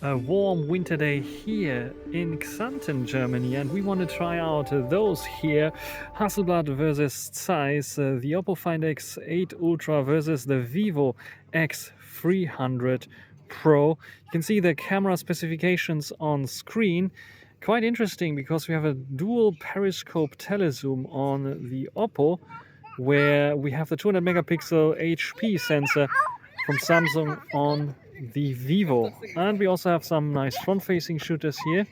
A warm winter day here in Xanten, Germany, and we want to try out those here. Hasselblad versus Zeiss, the Oppo Find X8 Ultra versus the Vivo X300 Pro. You can see the camera specifications on screen. Quite interesting because we have a dual periscope telezoom on the Oppo, where we have the 200 megapixel HP sensor from Samsung on the Vivo. And we also have some nice front-facing shooters here.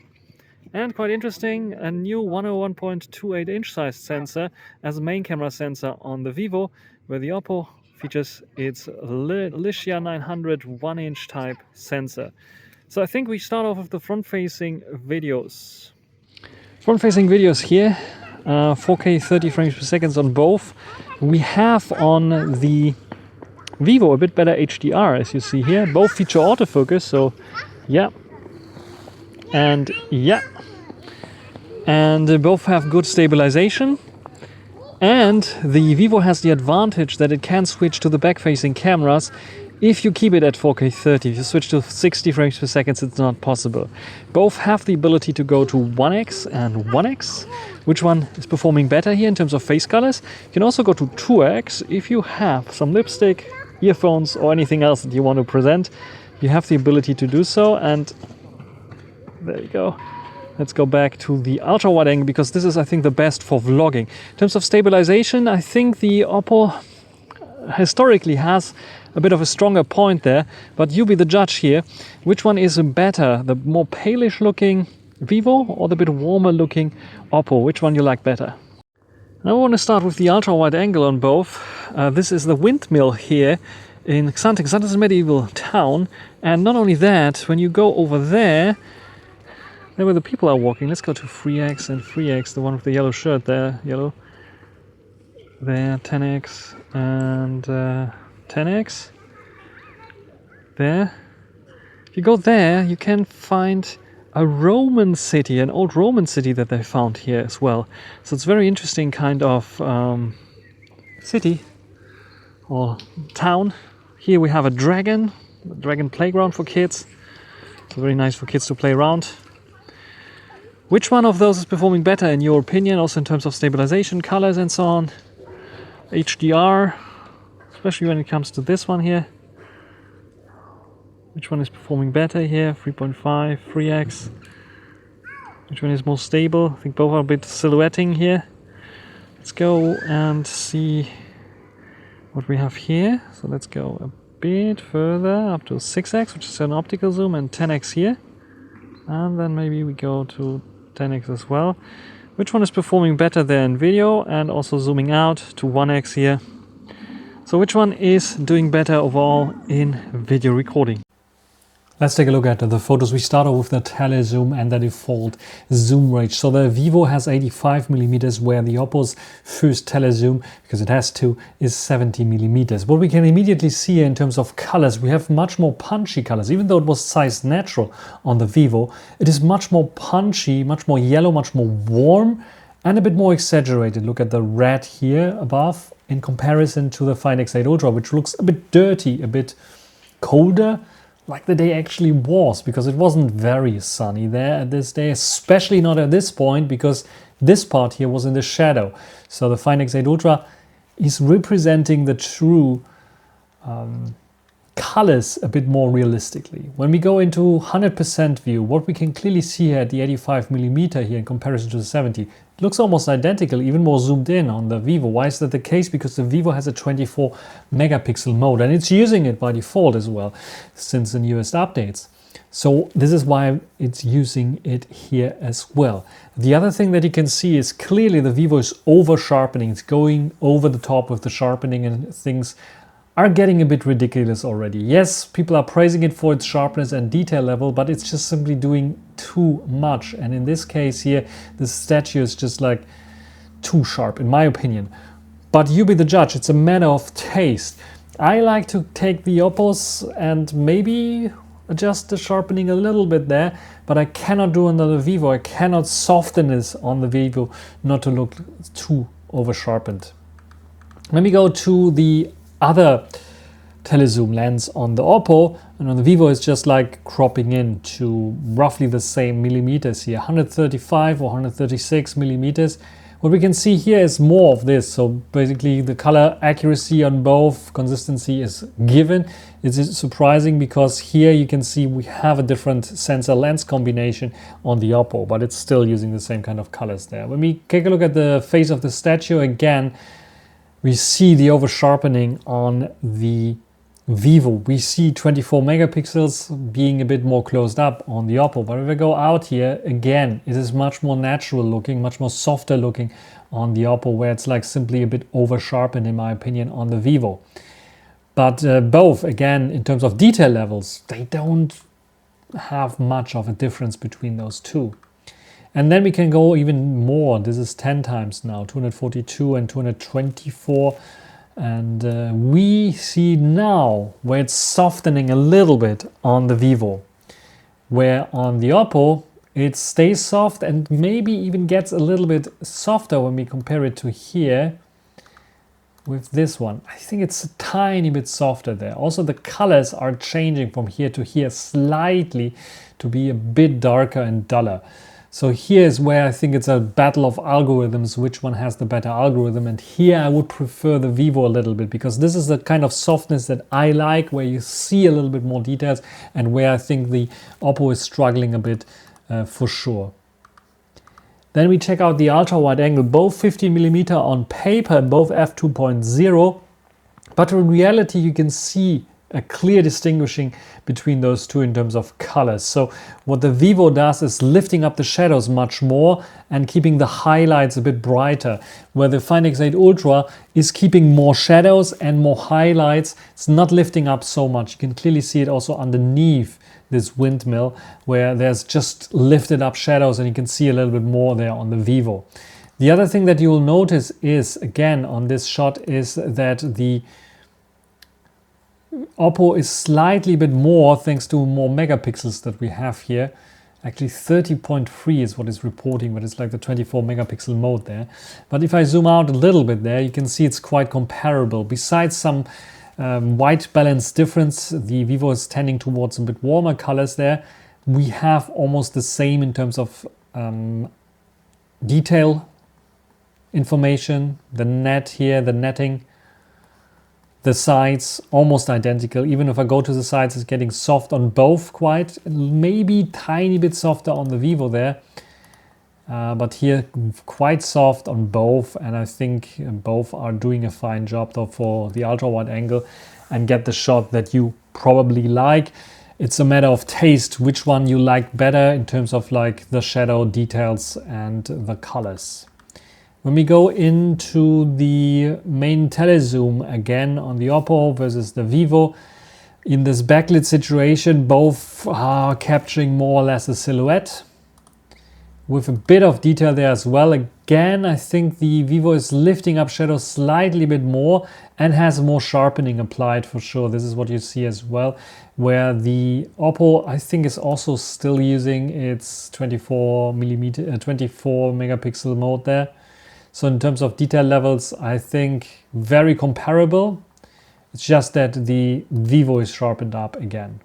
And quite interesting, a new 101.28 inch size sensor as a main camera sensor on the Vivo, where the Oppo features its Licia 900 1-inch type sensor. So I think we start off with the front-facing videos. Front-facing videos here, 4K 30 frames per second on both. We have on the Vivo a bit better HDR, as you see here. Both feature autofocus, so yeah, and yeah, and they both have good stabilization. And the Vivo has the advantage that it can switch to the back-facing cameras if you keep it at 4K 30. If you switch to 60 frames per second, it's not possible. Both have the ability to go to 1x and 1x. Which one is performing better here in terms of face colors? You can also go to 2x if you have some lipstick, earphones, or anything else that you want to present. You have the ability to do so, and there you go. Let's go back to the ultra wide angle because this is, I think, the best for vlogging. In terms of stabilization, I think the Oppo historically has a bit of a stronger point there, but you be the judge here. Which one is better, the more palish looking Vivo or the bit warmer looking Oppo? Which one you like better? Now I want to start with the ultra wide angle on both. This is the windmill here in Xanten. Xanten is a medieval town, and not only that, when you go over there where the people are walking, let's go to 3x and 3x, the one with the yellow shirt there, yellow. There, 10x and 10x. There. If you go there, you can find a Roman city, an old Roman city that they found here as well. So it's a very interesting kind of city or town. Here we have a dragon playground for kids. So very nice for kids to play around. Which one of those is performing better in your opinion, also in terms of stabilization, colors and so on? HDR, especially when it comes to this one here. Which one is performing better here? 3.5, 3x. Which one is more stable? I think both are a bit silhouetting here. Let's go and see what we have here. So let's go a bit further up to 6x, which is an optical zoom, and 10x here. And then maybe we go to 10x as well. Which one is performing better there in video, and also zooming out to 1x here. So which one is doing better overall in video recording? Let's take a look at the photos. We start off with the telezoom and the default zoom range. So the Vivo has 85 millimeters, where the Oppo's first telezoom, because it has to, is 70 millimeters. What we can immediately see in terms of colors, we have much more punchy colors. Even though it was size natural on the Vivo, it is much more punchy, much more yellow, much more warm, and a bit more exaggerated. Look at the red here above in comparison to the Find X8 Ultra, which looks a bit dirty, a bit colder, like the day actually was, because it wasn't very sunny there at this day, especially not at this point, because this part here was in the shadow. So the Find X8 Ultra is representing the true colors a bit more realistically. When we go into 100% view, what we can clearly see here at the 85 millimeter here in comparison to the 70, it looks almost identical, even more zoomed in on the Vivo. Why is that the case? Because the Vivo has a 24 megapixel mode, and it's using it by default as well since the newest updates. So this is why it's using it here as well. The other thing that you can see is clearly the Vivo is over sharpening. It's going over the top with the sharpening, and things are getting a bit ridiculous already. Yes, people are praising it for its sharpness and detail level, but it's just simply doing too much. And in this case here, the statue is just like too sharp, in my opinion. But you be the judge, it's a matter of taste. I like to take the Oppos and maybe adjust the sharpening a little bit there, but I cannot do another Vivo. I cannot soften this on the Vivo not to look too over sharpened. Let me go to the other telezoom lens on the Oppo, and on the Vivo it's just like cropping in to roughly the same millimeters here, 135 or 136 millimeters. What we can see here is more of this, so basically the color accuracy on both, consistency is given. It's surprising because here you can see we have a different sensor lens combination on the Oppo, but it's still using the same kind of colors there. When we take a look at the face of the statue again, we see the over sharpening on the Vivo. We see 24 megapixels being a bit more closed up on the Oppo, but if I go out here again, it is much more natural looking, much more softer looking on the Oppo, where it's like simply a bit over sharpened in my opinion on the Vivo. But both, again, in terms of detail levels, they don't have much of a difference between those two. And then we can go even more. This is 10 times now, 242 and 224. And we see now where it's softening a little bit on the Vivo, where on the Oppo it stays soft and maybe even gets a little bit softer when we compare it to here with this one. I think it's a tiny bit softer there. Also the colors are changing from here to here slightly to be a bit darker and duller. So here is where I think it's a battle of algorithms, which one has the better algorithm. And here I would prefer the Vivo a little bit, because this is the kind of softness that I like, where you see a little bit more details, and where I think the Oppo is struggling a bit for sure. Then we check out the ultra wide angle, both 50mm on paper and both f2.0. But in reality, you can see a clear distinguishing between those two in terms of colors. So what the Vivo does is lifting up the shadows much more and keeping the highlights a bit brighter, where the Find X8 Ultra is keeping more shadows and more highlights. It's not lifting up so much. You can clearly see it also underneath this windmill, where there's just lifted up shadows, and you can see a little bit more there on the Vivo. The other thing that you will notice is, again, on this shot, is that the Oppo is slightly bit more, thanks to more megapixels that we have here. Actually 30.3 is what it's reporting, but it's like the 24 megapixel mode there. But if I zoom out a little bit there, you can see it's quite comparable. Besides some white balance difference, the Vivo is tending towards a bit warmer colors there. We have almost the same in terms of detail information, the net here, the netting. The sides almost identical. Even if I go to the sides, it's getting soft on both quite, maybe tiny bit softer on the Vivo there. But here quite soft on both, and I think both are doing a fine job though for the ultra wide angle and get the shot that you probably like. It's a matter of taste, which one you like better in terms of like the shadow details and the colors. When we go into the main telezoom again on the Oppo versus the Vivo, in this backlit situation, both are capturing more or less a silhouette with a bit of detail there as well. Again, I think the Vivo is lifting up shadows slightly bit more and has more sharpening applied for sure. This is what you see as well, where the Oppo, I think, is also still using its 24 megapixel mode there. So in terms of detail levels, I think very comparable. It's just that the Vivo is sharpened up again.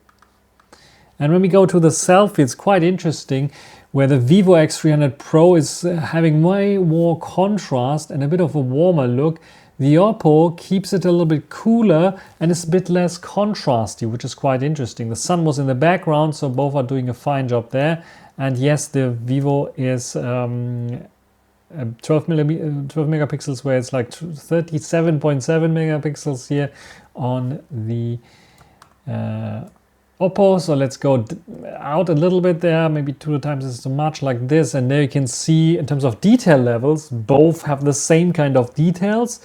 And when we go to the selfie, it's quite interesting, where the Vivo X300 Pro is having way more contrast and a bit of a warmer look. The Oppo keeps it a little bit cooler and is a bit less contrasty, which is quite interesting. The sun was in the background, so both are doing a fine job there. And yes, the Vivo is 12 megapixels, where it's like 37.7 megapixels here on the Oppo. So let's go out a little bit there, maybe 2 times as much, like this. And there you can see in terms of detail levels, both have the same kind of details.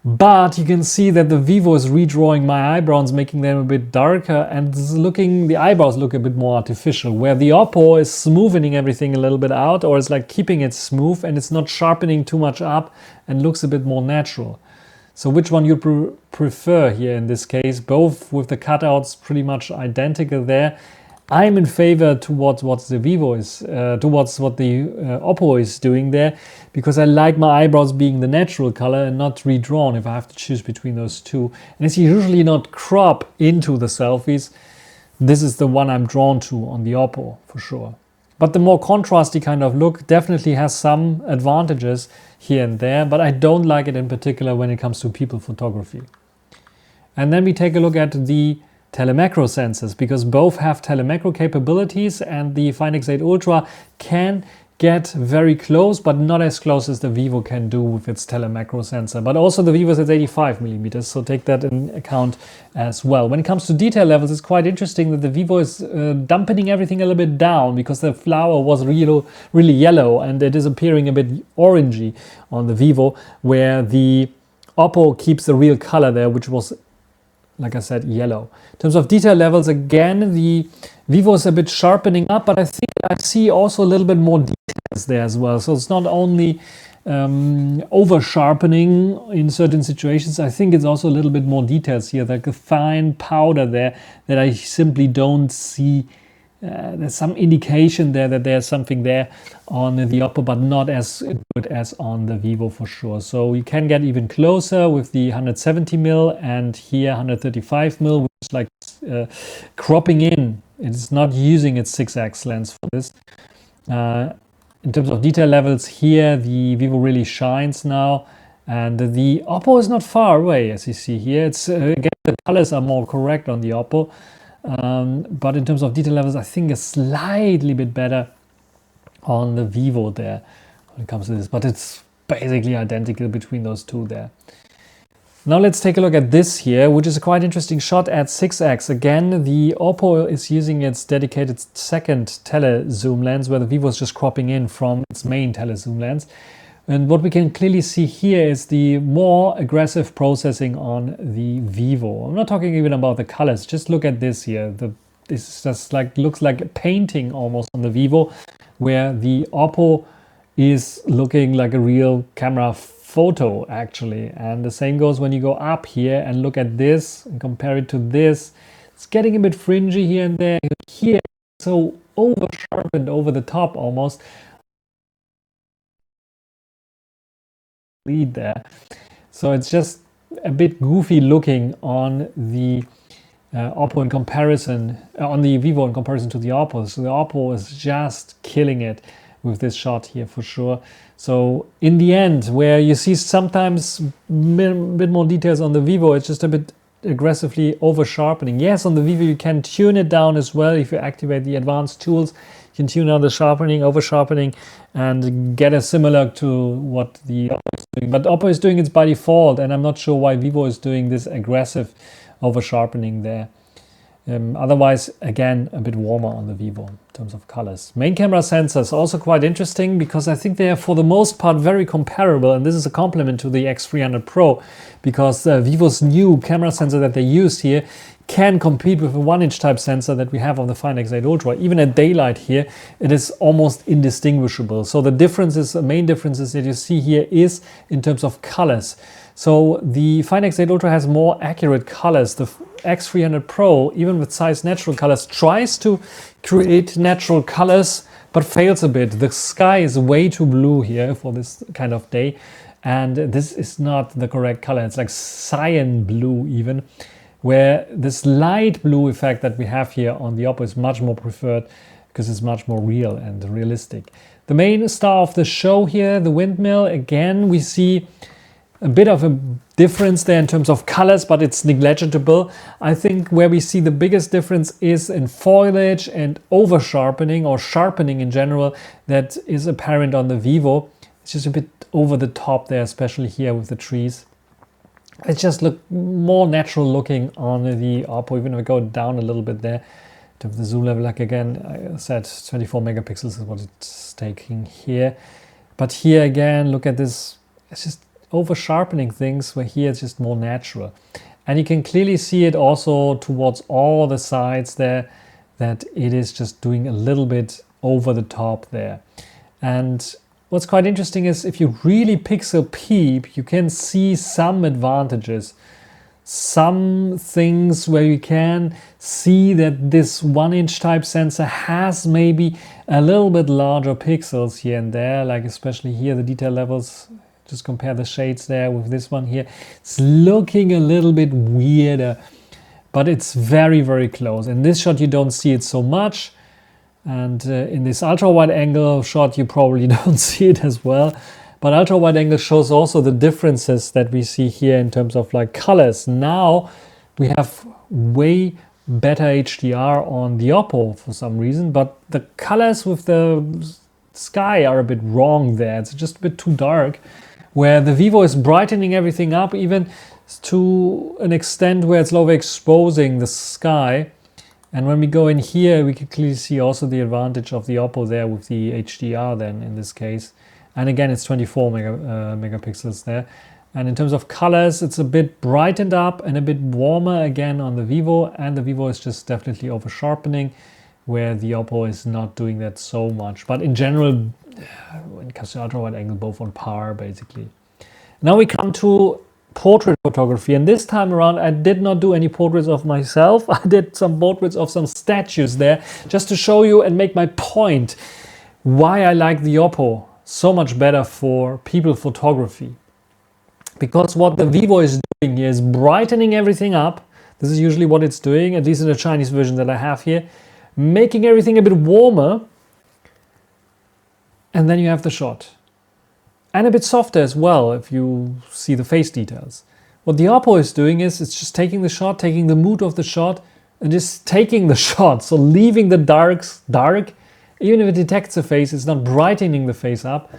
But you can see that the Vivo is redrawing my eyebrows, making them a bit darker, and the eyebrows look a bit more artificial, where the Oppo is smoothing everything a little bit out, or it's like keeping it smooth and it's not sharpening too much up and looks a bit more natural. So which one you prefer here in this case? Both with the cutouts pretty much identical there. I'm in favor towards what the Vivo is, towards what the Oppo is doing there, because I like my eyebrows being the natural color and not redrawn if I have to choose between those two. And it's usually not crop into the selfies. This is the one I'm drawn to on the Oppo for sure. But the more contrasty kind of look definitely has some advantages here and there, but I don't like it in particular when it comes to people photography. And then we take a look at the telemacro sensors, because both have telemacro capabilities, and the Find X8 Ultra can get very close, but not as close as the Vivo can do with its telemacro sensor. But also the Vivo is at 85mm, so take that in account as well. When it comes to detail levels, it's quite interesting that the Vivo is dampening everything a little bit down, because the flower was really yellow and it is appearing a bit orangey on the Vivo, where the Oppo keeps the real color there, which was, like I said, yellow. In terms of detail levels, again, the Vivo is a bit sharpening up, but I think I see also a little bit more details there as well. So it's not only over sharpening in certain situations, I think it's also a little bit more details here, like a fine powder there that I simply don't see. There's some indication there that there's something there on the Oppo, but not as good as on the Vivo for sure. So you can get even closer with the 170mm and here 135mm, which is like cropping in. It's not using its 6x lens for this. In terms of detail levels here, the Vivo really shines now, and the Oppo is not far away, as you see here. It's again, the colors are more correct on the Oppo. But in terms of detail levels, I think it's slightly bit better on the Vivo there when it comes to this, but it's basically identical between those two there. Now let's take a look at this here, which is a quite interesting shot at 6x. Again, the Oppo is using its dedicated second tele-zoom lens, where the Vivo is just cropping in from its main tele-zoom lens. And what we can clearly see here is the more aggressive processing on the Vivo. I'm not talking even about the colors. Just look at this here. This just looks like a painting almost on the Vivo, where the Oppo is looking like a real camera photo actually. And the same goes when you go up here and look at this and compare it to this. It's getting a bit fringy here and there. Here, so over sharpened over the top almost. Lead there. So it's just a bit goofy looking on the Oppo in comparison, on the Vivo in comparison to the Oppo. So the Oppo is just killing it with this shot here for sure. So in the end, where you see sometimes a bit more details on the Vivo, it's just a bit aggressively over sharpening. Yes, on the Vivo you can tune it down as well if you activate the advanced tools. You can tune down the sharpening, over sharpening, and get a similar to what the Oppo is doing. But Oppo is doing it by default, and I'm not sure why Vivo is doing this aggressive over sharpening there. Otherwise, again, a bit warmer on the Vivo in terms of colors. Main camera sensors also quite interesting, because I think they are for the most part very comparable, and this is a compliment to the X300 Pro, because Vivo's new camera sensor that they use here can compete with a 1-inch type sensor that we have on the Find X8 Ultra. Even at daylight here, it is almost indistinguishable. So the differences, the main differences that you see here is in terms of colors. So the Find X8 Ultra has more accurate colors. The X300 Pro, even with size natural colors, tries to create natural colors, but fails a bit. The sky is way too blue here for this kind of day, and this is not the correct color. It's like cyan blue even, where this light blue effect that we have here on the Oppo is much more preferred, because it's much more real and realistic. The main star of the show here, the windmill, again we see a bit of a difference there in terms of colors, but it's negligible. I think where we see the biggest difference is in foliage and over sharpening, or sharpening in general, that is apparent on the Vivo. It's just a bit over the top there, especially here with the trees. It just look more natural looking on the Oppo, even if I go down a little bit there to the zoom level. Like again, I said 24 megapixels is what it's taking here. But here again, look at this, it's just over sharpening things, where here it's just more natural. And you can clearly see it also towards all the sides there, that it is just doing a little bit over the top there. And what's quite interesting is if you really pixel peep, you can see some advantages. some things where you can see that this 1-inch type sensor has maybe a little bit larger pixels here and there, like especially here the detail levels. Just compare the shades there with this one here. It's looking a little bit weirder, but it's very, very close. In this shot you don't see it so much, and in this ultra wide angle shot you probably don't see it as well. But ultra wide angle shows also the differences that we see here in terms of like colors. Now we have way better HDR on the Oppo for some reason, but the colors with the sky are a bit wrong there. It's just a bit too dark, where the Vivo is brightening everything up even to an extent where it's overexposing the sky. And when we go in here, we can clearly see also the advantage of the Oppo there with the HDR then in this case. And again, it's 24 megapixels there. And in terms of colors, it's a bit brightened up and a bit warmer again on the Vivo. And the Vivo is just definitely over sharpening, where the Oppo is not doing that so much. But in general, when it comes to ultra wide angle, both on par basically. Now we come to portrait photography. And this time around, I did not do any portraits of myself. I did some portraits of some statues there, just to show you and make my point why I like the Oppo so much better for people photography. Because what the Vivo is doing here is brightening everything up. This is usually what it's doing, at least in the Chinese version that I have here, making everything a bit warmer, and then you have the shot. And a bit softer as well if you see the face details. What the Oppo is doing is it's just taking the shot, taking the mood of the shot, and just taking the shot. So leaving the darks dark. Even if it detects the face, it's not brightening the face up.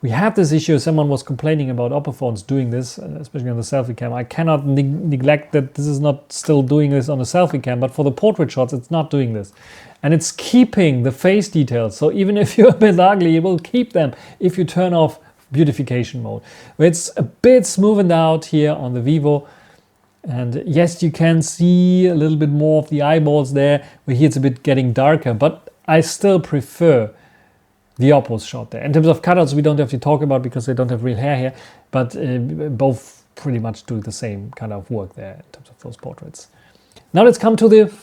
We have this issue, someone was complaining about Oppo phones doing this, especially on the selfie cam. I cannot neglect that this is not still doing this on the selfie cam, but for the portrait shots, it's not doing this. And it's keeping the face details. So even if you're a bit ugly, it will keep them if you turn off beautification mode. It's a bit smoothened out here on the Vivo. And yes, you can see a little bit more of the eyeballs there, where here it's a bit getting darker, but I still prefer the Oppo's shot there. In terms of cutouts, we don't have to talk about because they don't have real hair here, but both pretty much do the same kind of work there in terms of those portraits. Now let's come to the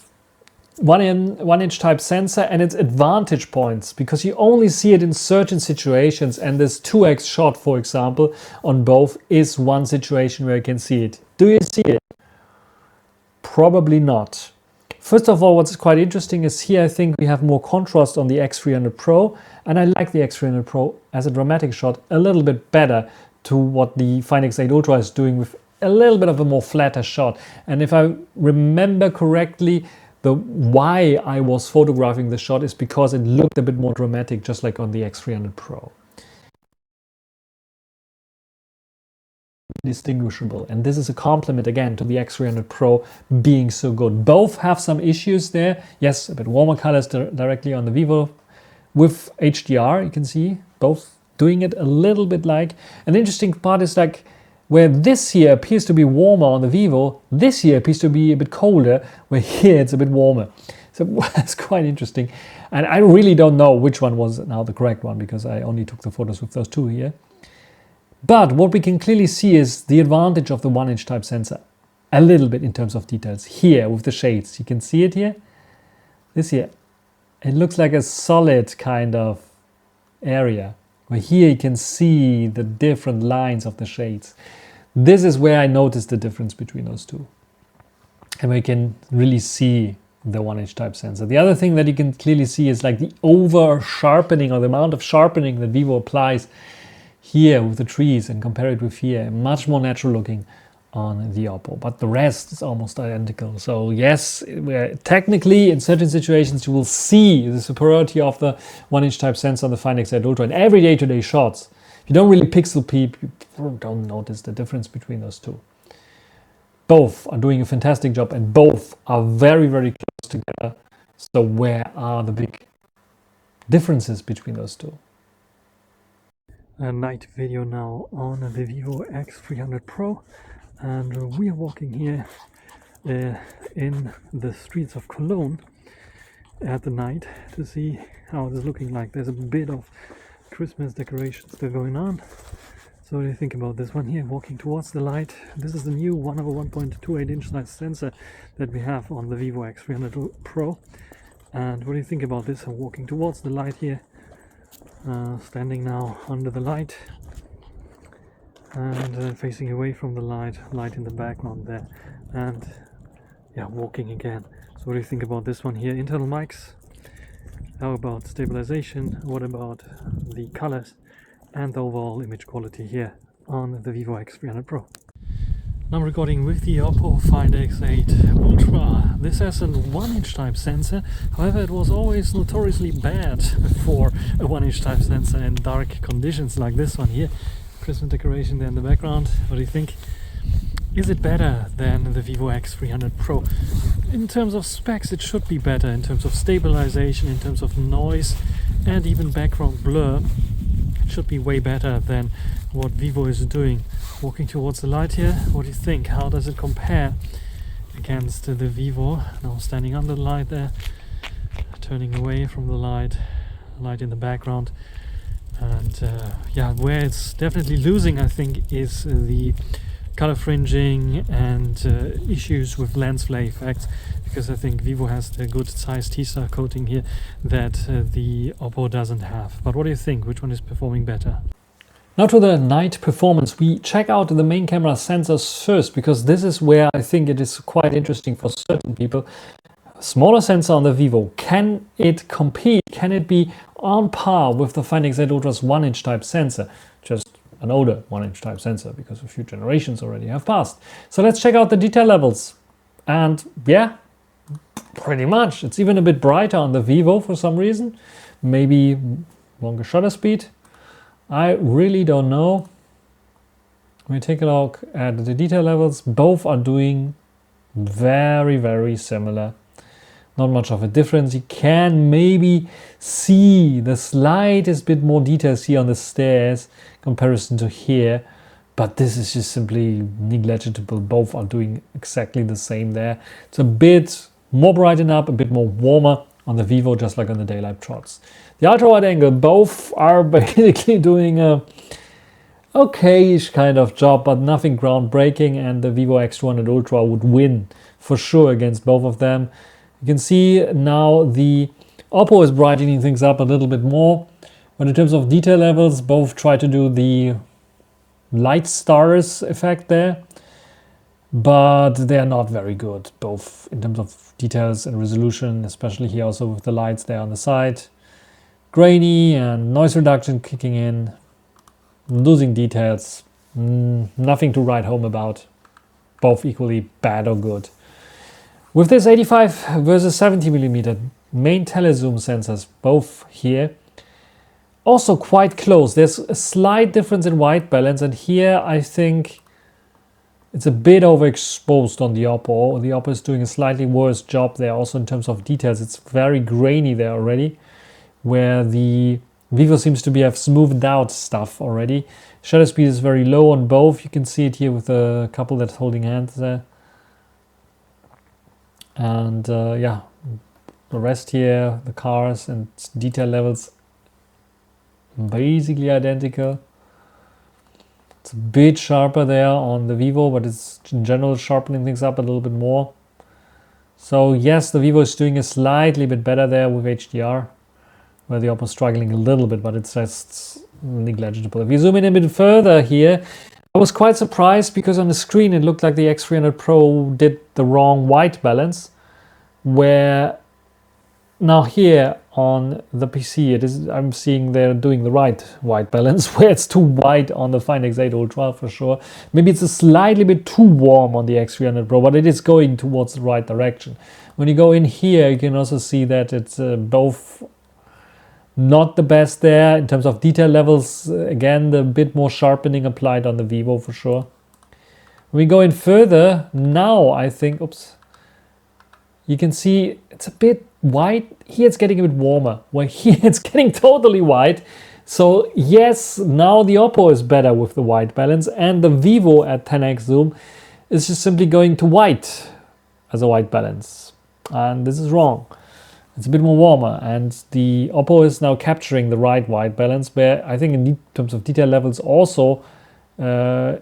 1-inch type sensor and its advantage points, because you only see it in certain situations, and this 2x shot, for example, on both is one situation where you can see it. Do you see it? Probably not. First of all, what's quite interesting is here I think we have more contrast on the X300 Pro, and I like the X300 Pro as a dramatic shot a little bit better to what the Find X8 Ultra is doing with a little bit of a more flatter shot. And if I remember correctly, the why I was photographing the shot is because it looked a bit more dramatic, just like on the X300 Pro. Distinguishable, and this is a compliment again to the X300 Pro being so good. Both have some issues there. Yes, a bit warmer colors directly on the Vivo with HDR. You can see both doing it a little bit like. An interesting part is like where this here appears to be warmer on the Vivo, this here appears to be a bit colder, where here it's a bit warmer. So that's quite interesting. And I really don't know which one was now the correct one, because I only took the photos with those two here. But what we can clearly see is the advantage of the 1-inch type sensor a little bit in terms of details. Here with the shades, you can see it here. This here, it looks like a solid kind of area, where here you can see the different lines of the shades. This is where I noticed the difference between those two, and we can really see the 1-inch type sensor. The other thing that you can clearly see is like the over sharpening, or the amount of sharpening that Vivo applies here with the trees, and compare it with here, much more natural looking on the Oppo, but the rest is almost identical. So yes, technically in certain situations you will see the superiority of the 1-inch type sensor on the Find X8 Ultra in every day-to-day shots. If you don't really pixel peep, you don't notice the difference between those two. Both are doing a fantastic job, and both are very, very close together. So where are the big differences between those two? A night video now on the Vivo X300 Pro, and we are walking here in the streets of Cologne at the night to see how it is looking like. There's a bit of Christmas decorations still going on, So what do you think about this one here, walking towards the light? This is the new 1/1.28 inch size sensor that we have on the Vivo X300 Pro. And what do you think about this? I'm walking towards the light here, standing now under the light and facing away from the light in the background there, and yeah, walking again. So what do you think about this one here? Internal mics. How about stabilization? What about the colors and the overall image quality here on the Vivo X300 Pro? Now I'm recording with the Oppo Find X8 Ultra. This has a 1-inch type sensor, however it was always notoriously bad for a 1-inch type sensor in dark conditions like this one here. Christmas decoration there in the background. What do you think? Is it better than the Vivo X300 Pro? In terms of specs it should be better, in terms of stabilization, in terms of noise and even background blur. It should be way better than what Vivo is doing. Walking towards the light here, what do you think? How does it compare against the Vivo? Now standing under the light there, turning away from the light in the background. And yeah, where it's definitely losing, I think, is the color fringing and issues with lens flare effects, because I think Vivo has the good size T-star coating here that the Oppo doesn't have. But what do you think? Which one is performing better? Now to the night performance. We check out the main camera sensors first, because this is where I think it is quite interesting for certain people. Smaller sensor on the Vivo, can it compete? Can it be on par with the Find X8 Ultra's 1-inch type sensor? Just an older 1-inch type sensor, because a few generations already have passed. So let's check out the detail levels. And yeah, pretty much. It's even a bit brighter on the Vivo for some reason. Maybe longer shutter speed. I really don't know. When we take a look at the detail levels, both are doing very, very similar. Not much of a difference. You can maybe see the slightest bit more details here on the stairs comparison to here, but this is just simply negligible. Both are doing exactly the same there. It's a bit more brightened up, a bit more warmer on the Vivo, just like on the daylight shots. The ultra wide angle, both are basically doing a okay-ish kind of job, but nothing groundbreaking, and the Vivo X200 Ultra would win for sure against both of them. You can see now the Oppo is brightening things up a little bit more, but in terms of detail levels, both try to do the light stars effect there, but they're not very good, both in terms of details and resolution, especially here also with the lights there on the side. Grainy and noise reduction kicking in, losing details, nothing to write home about, both equally bad or good. With this 85 versus 70mm main telezoom sensors, both here, also quite close. There's a slight difference in white balance, and here I think it's a bit overexposed on the Oppo. The Oppo is doing a slightly worse job there, also in terms of details. It's very grainy there already, where the Vivo seems to have smoothed out stuff already. Shutter speed is very low on both. You can see it here with a couple that's holding hands there. And yeah, the rest here, the cars and detail levels, basically identical. It's a bit sharper there on the Vivo, but it's in general sharpening things up a little bit more. So yes, the Vivo is doing a slightly bit better there with HDR, where the Oppo is struggling a little bit, but it's just negligible. If you zoom in a bit further here, I was quite surprised, because on the screen it looked like the X300 Pro did the wrong white balance, where now here on the PC it is, I'm seeing they're doing the right white balance, where it's too white on the Find X8 Ultra for sure. Maybe it's a slightly bit too warm on the X300 Pro, but it is going towards the right direction. When you go in here, you can also see that it's both not the best there in terms of detail levels. Again, the bit more sharpening applied on the Vivo for sure. When we go in further, now I think, oops, you can see it's a bit white. Here it's getting a bit warmer, where here it's getting totally white. So yes, now the Oppo is better with the white balance, and the Vivo at 10x zoom is just simply going to white as a white balance. And this is wrong. It's a bit more warmer, and the Oppo is now capturing the right white balance, where I think in terms of detail levels also yeah,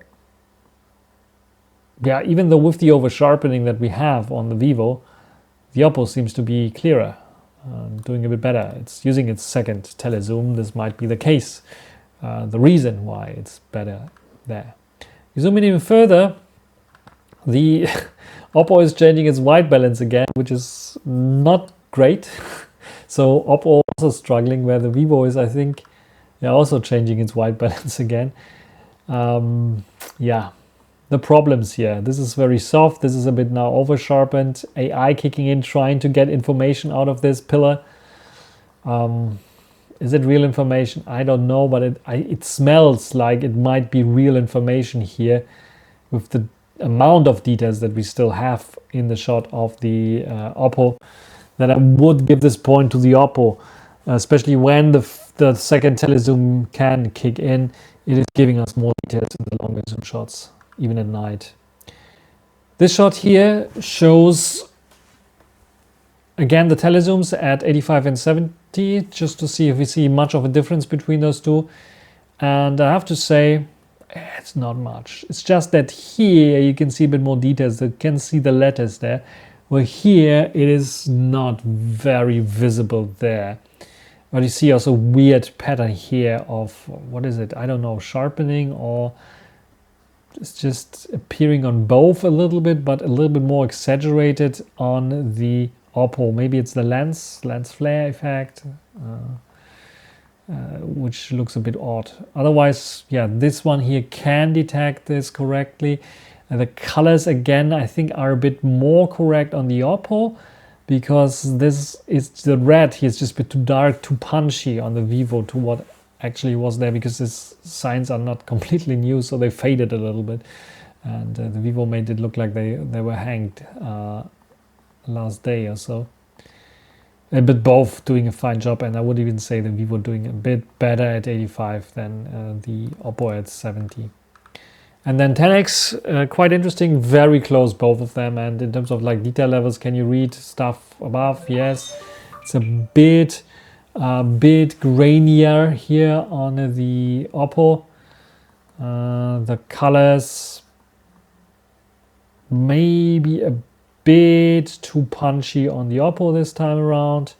even though with the over sharpening that we have on the Vivo, the Oppo seems to be clearer, doing a bit better. It's using its second telezoom. This might be the case, the reason why it's better there. You zoom in even further, the Oppo is changing its white balance again, which is not great. So Oppo also struggling, where the Vivo is, I think, yeah, also changing its white balance again. Yeah, the problems here. This is very soft. This is a bit now over sharpened. AI kicking in, trying to get information out of this pillar. Is it real information? I don't know, but it smells like it might be real information here with the amount of details that we still have in the shot of the Oppo, that I would give this point to the Oppo, especially when the second telezoom can kick in. It is giving us more details in the longer zoom shots, even at night. This shot here shows again the telezooms at 85 and 70, just to see if we see much of a difference between those two. And I have to say, it's not much. It's just that here you can see a bit more details. You can see the letters there, where here it is not very visible there. But you see also a weird pattern here of, what is it? I don't know, sharpening, or it's just appearing on both a little bit, but a little bit more exaggerated on the Oppo. Maybe it's the lens flare effect, which looks a bit odd. Otherwise, yeah, this one here can detect this correctly. And the colors, again, I think are a bit more correct on the Oppo, because this is the red here is just a bit too dark, too punchy on the Vivo to what actually was there, because these signs are not completely new, so they faded a little bit. And the Vivo made it look like they were hanged last day or so. But both doing a fine job, and I would even say the Vivo doing a bit better at 85 than the Oppo at 70. And then 10x, quite interesting, very close, both of them. And in terms of like detail levels, can you read stuff above? Yes, it's a bit grainier here on the Oppo. The colors maybe a bit too punchy on the Oppo this time around.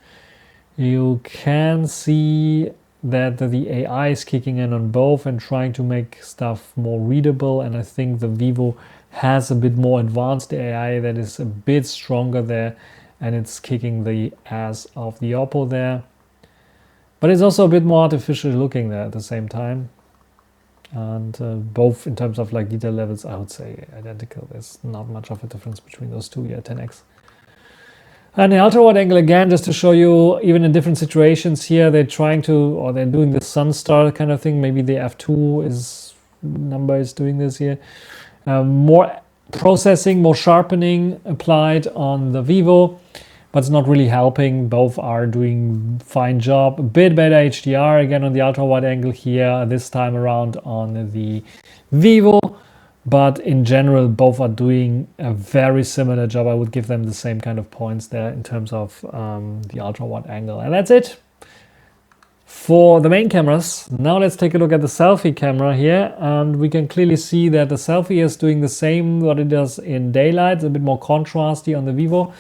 You can see that the AI is kicking in on both and trying to make stuff more readable, and I think the Vivo has a bit more advanced AI that is a bit stronger there, and it's kicking the ass of the Oppo there. But it's also a bit more artificial looking there at the same time. And both in terms of like detail levels, I would say identical. There's not much of a difference between those two here, 10x. And the ultra wide angle, again, just to show you, even in different situations here, they're trying to, or they're doing the sun star kind of thing. Maybe the f2 number is doing this here. More processing, more sharpening applied on the Vivo, but it's not really helping. Both are doing fine job. A bit better HDR again on the ultra wide angle here, this time around on the Vivo. But in general, both are doing a very similar job. I would give them the same kind of points there in terms of the ultra wide angle. And that's it for the main cameras. Now let's take a look at the selfie camera here. And we can clearly see that the selfie is doing the same what it does in daylight. It's a bit more contrasty on the Vivo.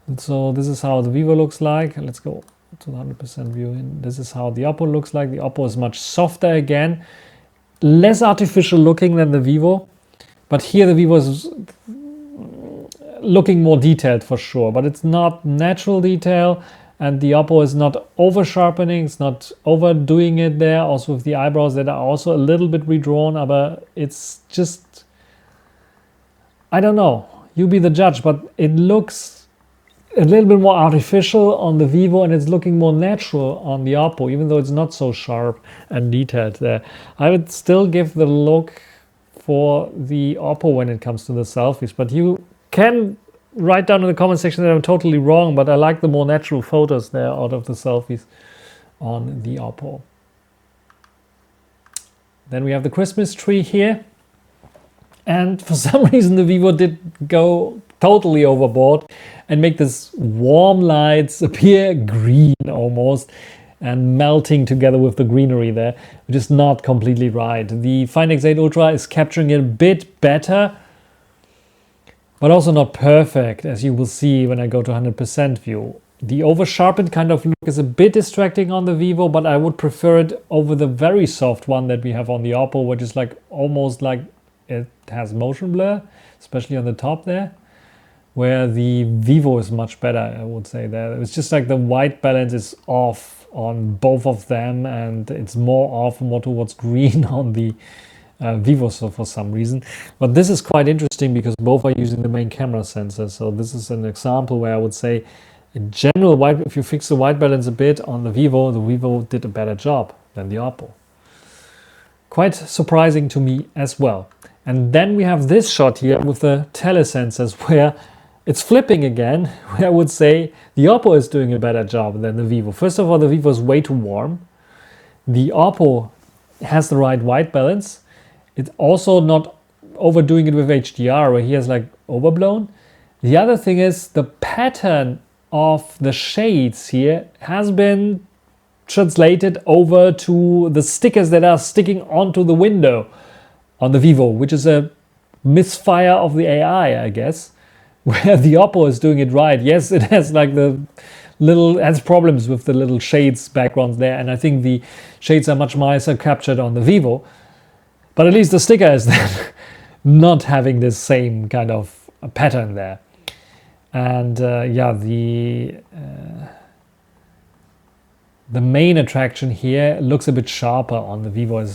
And so this is how the Vivo looks like. Let's go to the 100% view. And this is how the Oppo looks like. The Oppo is much softer again. Less artificial looking than the Vivo. But here the Vivo is looking more detailed for sure, but it's not natural detail, and the Oppo is not over sharpening, it's not overdoing it there, also with the eyebrows that are also a little bit redrawn, but it's just, I don't know, you be the judge, but it looks a little bit more artificial on the Vivo, and it's looking more natural on the Oppo, even though it's not so sharp and detailed there. I would still give the look for the Oppo when it comes to the selfies, but you can write down in the comment section that I'm totally wrong, but I like the more natural photos there out of the selfies on the Oppo. Then we have the Christmas tree here, and for some reason the Vivo did go totally overboard and make this warm lights appear green almost. and melting together with the greenery there, which is not completely right. The Find X8 Ultra is capturing it a bit better, but also not perfect, as you will see when I go to 100% view. The over-sharpened kind of look is a bit distracting on the Vivo, but I would prefer it over the very soft one that we have on the Oppo, which is like almost like it has motion blur, especially on the top there, where the Vivo is much better, I would say there. It's just like the white balance is off on both of them, and it's more off, more towards green on the Vivo, so for some reason. But this is quite interesting because both are using the main camera sensor. So this is an example where I would say, in general, if you fix the white balance a bit on the Vivo did a better job than the Oppo. Quite surprising to me as well. And then we have this shot here with the telesensors where it's flipping again, where I would say the Oppo is doing a better job than the Vivo. First of all, the Vivo is way too warm. The Oppo has the right white balance. It's also not overdoing it with HDR, where he has like overblown. The other thing is the pattern of the shades here has been translated over to the stickers that are sticking onto the window on the Vivo, which is a misfire of the AI, I guess, where the Oppo is doing it right. Yes, it has like has problems with the little shades backgrounds there, and I think the shades are much nicer captured on the Vivo, but at least the sticker is then not having this same kind of pattern there. And yeah, the main attraction here looks a bit sharper on the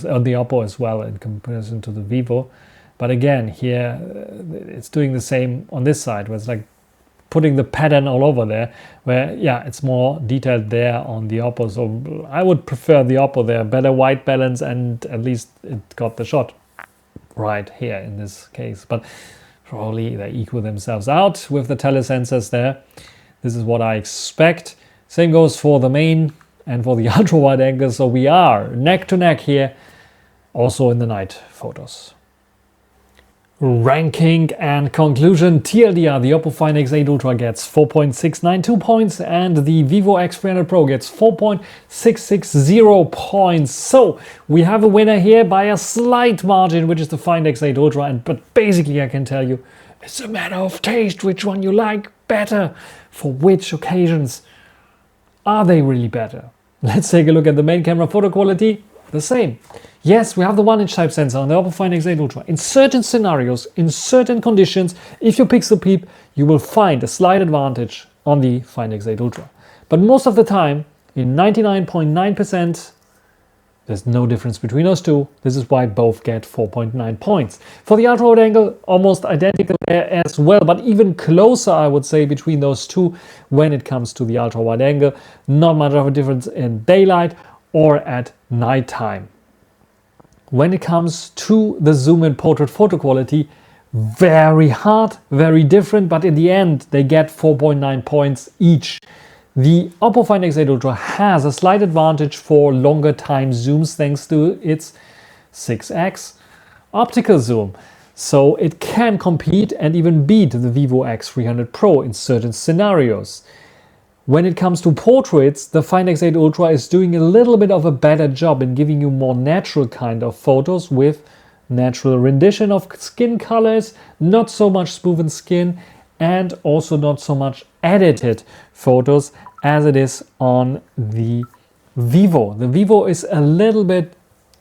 on the Oppo as well in comparison to the Vivo. But again, here it's doing the same on this side, where it's like putting the pattern all over there, where yeah, it's more detailed there on the Oppo. So I would prefer the Oppo there, better white balance, and at least it got the shot right here in this case. But probably they equal themselves out with the telesensors there. This is what I expect. Same goes for the main and for the ultra wide angle. So we are neck to neck here, also in the night photos. Ranking and conclusion. TLDR, the Oppo Find X8 Ultra gets 4.692 points and the Vivo X300 Pro gets 4.660 points. So we have a winner here by a slight margin, which is the Find X8 Ultra. But basically I can tell you, it's a matter of taste, which one you like better, for which occasions. Are they really better? Let's take a look at the main camera photo quality. The same. Yes, we have the 1-inch type sensor on the Oppo Find X8 Ultra. In certain scenarios, in certain conditions, if you pixel peep, you will find a slight advantage on the Find X8 Ultra. But most of the time, in 99.9%, there's no difference between those two. This is why both get 4.9 points. For the ultra wide angle, almost identical there as well, but even closer, I would say, between those two when it comes to the ultra wide angle. Not much of a difference in daylight or at nighttime. When it comes to the zoom and portrait photo quality, very hard, very different, but in the end, they get 4.9 points each. The Oppo Find X8 Ultra has a slight advantage for longer time zooms thanks to its 6x optical zoom. So it can compete and even beat the Vivo X300 Pro in certain scenarios. When it comes to portraits, the Find X8 Ultra is doing a little bit of a better job in giving you more natural kind of photos with natural rendition of skin colors, not so much smoothened skin, and also not so much edited photos as it is on the Vivo. The Vivo is a little bit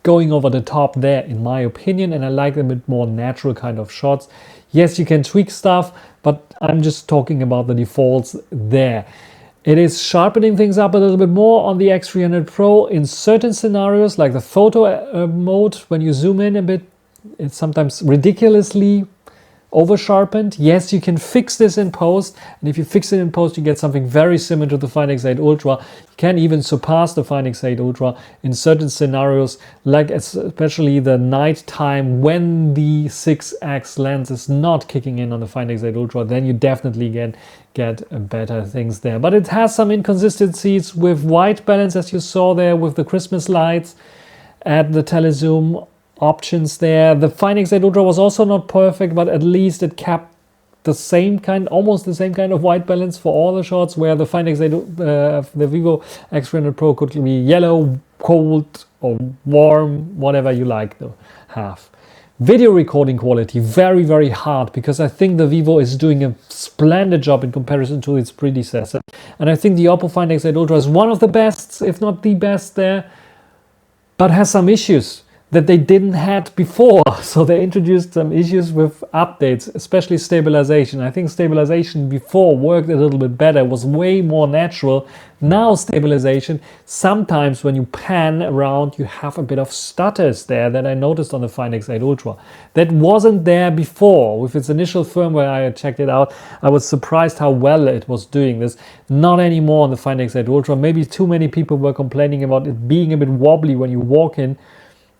going over the top there, in my opinion, and I like a bit more natural kind of shots. Yes, you can tweak stuff, but I'm just talking about the defaults there. It is sharpening things up a little bit more on the X300 Pro in certain scenarios, like the photo mode. When you zoom in a bit, it's sometimes ridiculously over sharpened. Yes, you can fix this in post, and if you fix it in post, you get something very similar to the Find X8 Ultra. You can even surpass the Find X8 Ultra in certain scenarios, like especially the night time when the 6x lens is not kicking in on the Find X8 Ultra. Then you definitely get better things there. But it has some inconsistencies with white balance, as you saw there with the Christmas lights at the telezoom options there. The Find X8 Ultra was also not perfect, but at least it kept the same kind, almost the same kind of white balance for all the shots, where the Find X8, the Vivo X300 Pro could be yellow, cold, or warm, whatever you like to have. Video recording quality, very, very hard, because I think the Vivo is doing a splendid job in comparison to its predecessor. And I think the Oppo Find X8 Ultra is one of the best, if not the best there, but has some issues that they didn't had before. So they introduced some issues with updates, especially stabilization. I think stabilization before worked a little bit better, was way more natural. Now stabilization, sometimes when you pan around, you have a bit of stutters there that I noticed on the Find X8 Ultra. That wasn't there before. With its initial firmware, I checked it out. I was surprised how well it was doing this. Not anymore on the Find X8 Ultra. Maybe too many people were complaining about it being a bit wobbly when you walk in,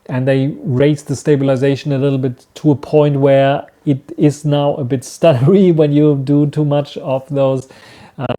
and they raised the stabilization a little bit to a point where it is now a bit stuttery when you do too much of those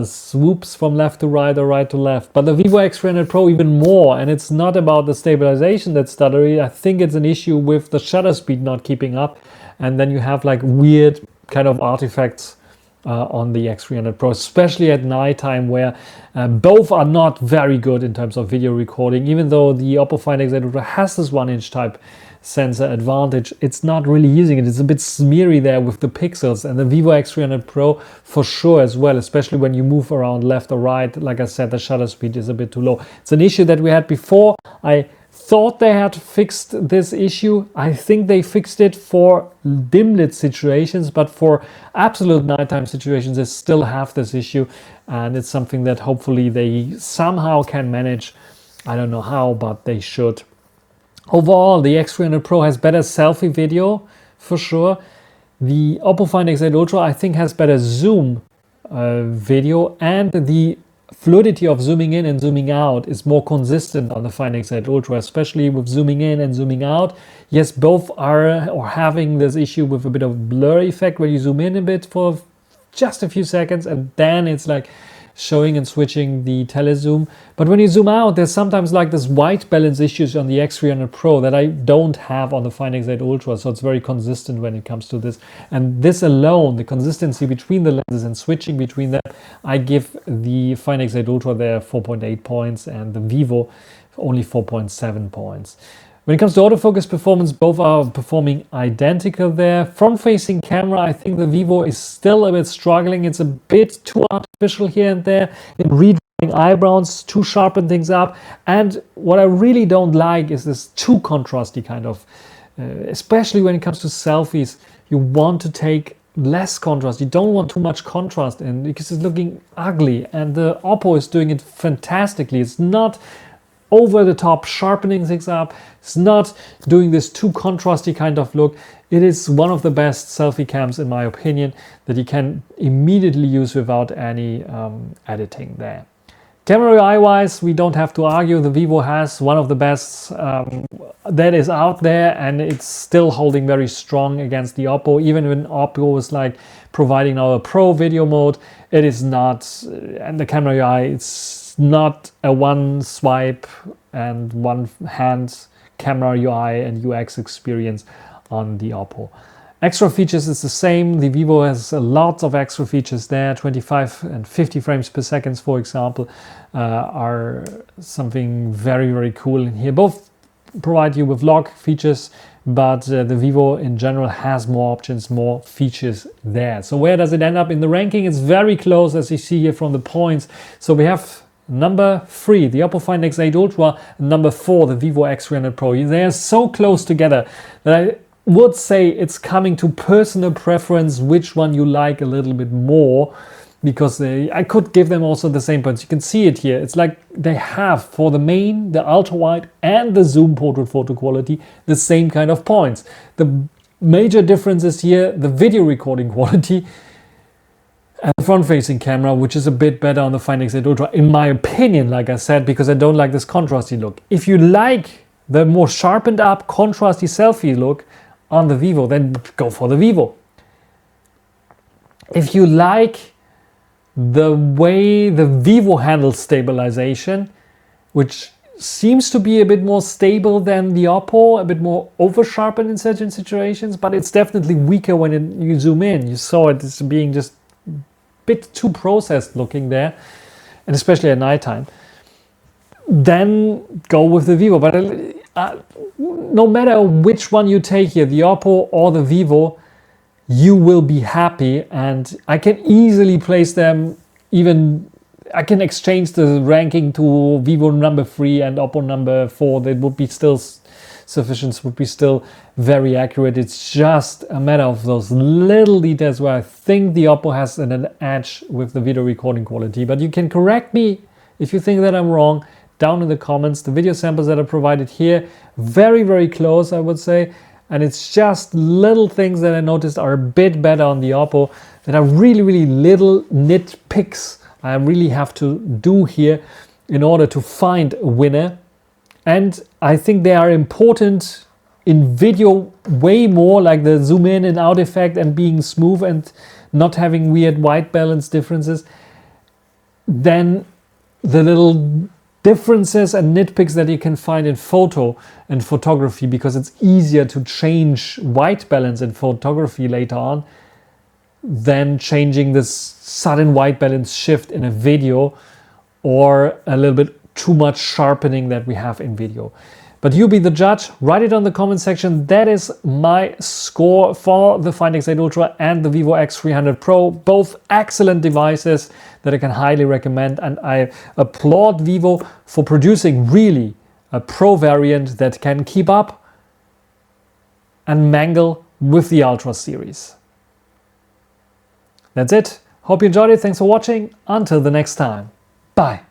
swoops from left to right or right to left. But the Vivo X300 Pro even more, and it's not about the stabilization that's stuttery. I think it's an issue with the shutter speed not keeping up, and then you have like weird kind of artifacts on the X300 Pro, especially at nighttime, where both are not very good in terms of video recording. Even though the Oppo Find X8 Ultra has this 1-inch type sensor advantage, it's not really using it. It's a bit smeary there with the pixels, and the Vivo X300 Pro for sure as well, especially when you move around left or right. Like I said, the shutter speed is a bit too low. It's an issue that we had before. I thought they had fixed this issue. I think they fixed it for dim lit situations, but for absolute nighttime situations they still have this issue, and it's something that hopefully they somehow can manage. I don't know how, but they should. Overall, the X300 Pro has better selfie video for sure. The Oppo Find X8 Ultra I think has better zoom video, and the fluidity of zooming in and zooming out is more consistent on the Find X8 Ultra, especially with zooming in and zooming out. Yes, both are or having this issue with a bit of blur effect where you zoom in a bit for just a few seconds and then it's like showing and switching the telezoom. But when you zoom out, there's sometimes like this white balance issues on the X300 Pro that I don't have on the Find X8 Ultra, so it's very consistent when it comes to this. And this alone, the consistency between the lenses and switching between them, I give the Find X8 Ultra there 4.8 points and the Vivo only 4.7 points. When it comes to autofocus performance, both are performing identical there. Front-facing camera, I think the Vivo is still a bit struggling. It's a bit too artificial here and there in redrawing eyebrows to sharpen things up. And what I really don't like is this too contrasty kind of, especially when it comes to selfies. You want to take less contrast. You don't want too much contrast in because it's looking ugly. And the Oppo is doing it fantastically. It's not over the top sharpening things up. It's not doing this too contrasty kind of look. It is one of the best selfie cams in my opinion that you can immediately use without any editing there. Camera UI wise, we don't have to argue. The Vivo has one of the best that is out there, and it's still holding very strong against the Oppo. Even when Oppo is like providing now a pro video mode, it is not, and the camera UI, it's not a one swipe and one hand camera UI and UX experience on the Oppo. Extra features is the same. The Vivo has lots of extra features there. 25 and 50 frames per second, for example, are something very, very cool in here. Both provide you with log features, but the Vivo in general has more options, more features there. So where does it end up in the ranking? It's very close, as you see here from the points. So we have number 3, the Oppo Find X8 Ultra, and number 4, the Vivo X300 Pro. They are so close together that I would say it's coming to personal preference which one you like a little bit more, because I could give them also the same points. You can see it here. It's like they have, for the main, the ultra wide and the zoom portrait photo quality, the same kind of points. The major difference is here the video recording quality and the front-facing camera, which is a bit better on the Find X8 Ultra, in my opinion, like I said, because I don't like this contrasty look. If you like the more sharpened up, contrasty selfie look on the Vivo, then go for the Vivo. If you like the way the Vivo handles stabilization, which seems to be a bit more stable than the Oppo, a bit more over sharpened in certain situations, but it's definitely weaker when you zoom in. You saw it as being just a bit too processed looking there, and especially at nighttime. Then go with the Vivo. But no matter which one you take here, the Oppo or the Vivo, you will be happy, and I can easily place them. Even I can exchange the ranking to Vivo number 3 and Oppo number 4. That would be still sufficient, would be still very accurate. It's just a matter of those little details where I think the Oppo has an edge with the video recording quality. But you can correct me if you think that I'm wrong down in the comments. The video samples that are provided here, very, very close, I would say. And it's just little things that I noticed are a bit better on the Oppo, that are really, really little nitpicks I really have to do here in order to find a winner. And I think they are important in video way more, like the zoom in and out effect and being smooth and not having weird white balance differences, than the little differences and nitpicks that you can find in photo and photography, because it's easier to change white balance in photography later on than changing this sudden white balance shift in a video, or a little bit too much sharpening that we have in video. But you be the judge. Write it on the comment section. That is my score for the Find X8 Ultra and the Vivo X300 Pro. Both excellent devices that I can highly recommend, and I applaud Vivo for producing really a Pro variant that can keep up and mangle with the Ultra series. That's it. Hope you enjoyed it. Thanks for watching. Until the next time. Bye.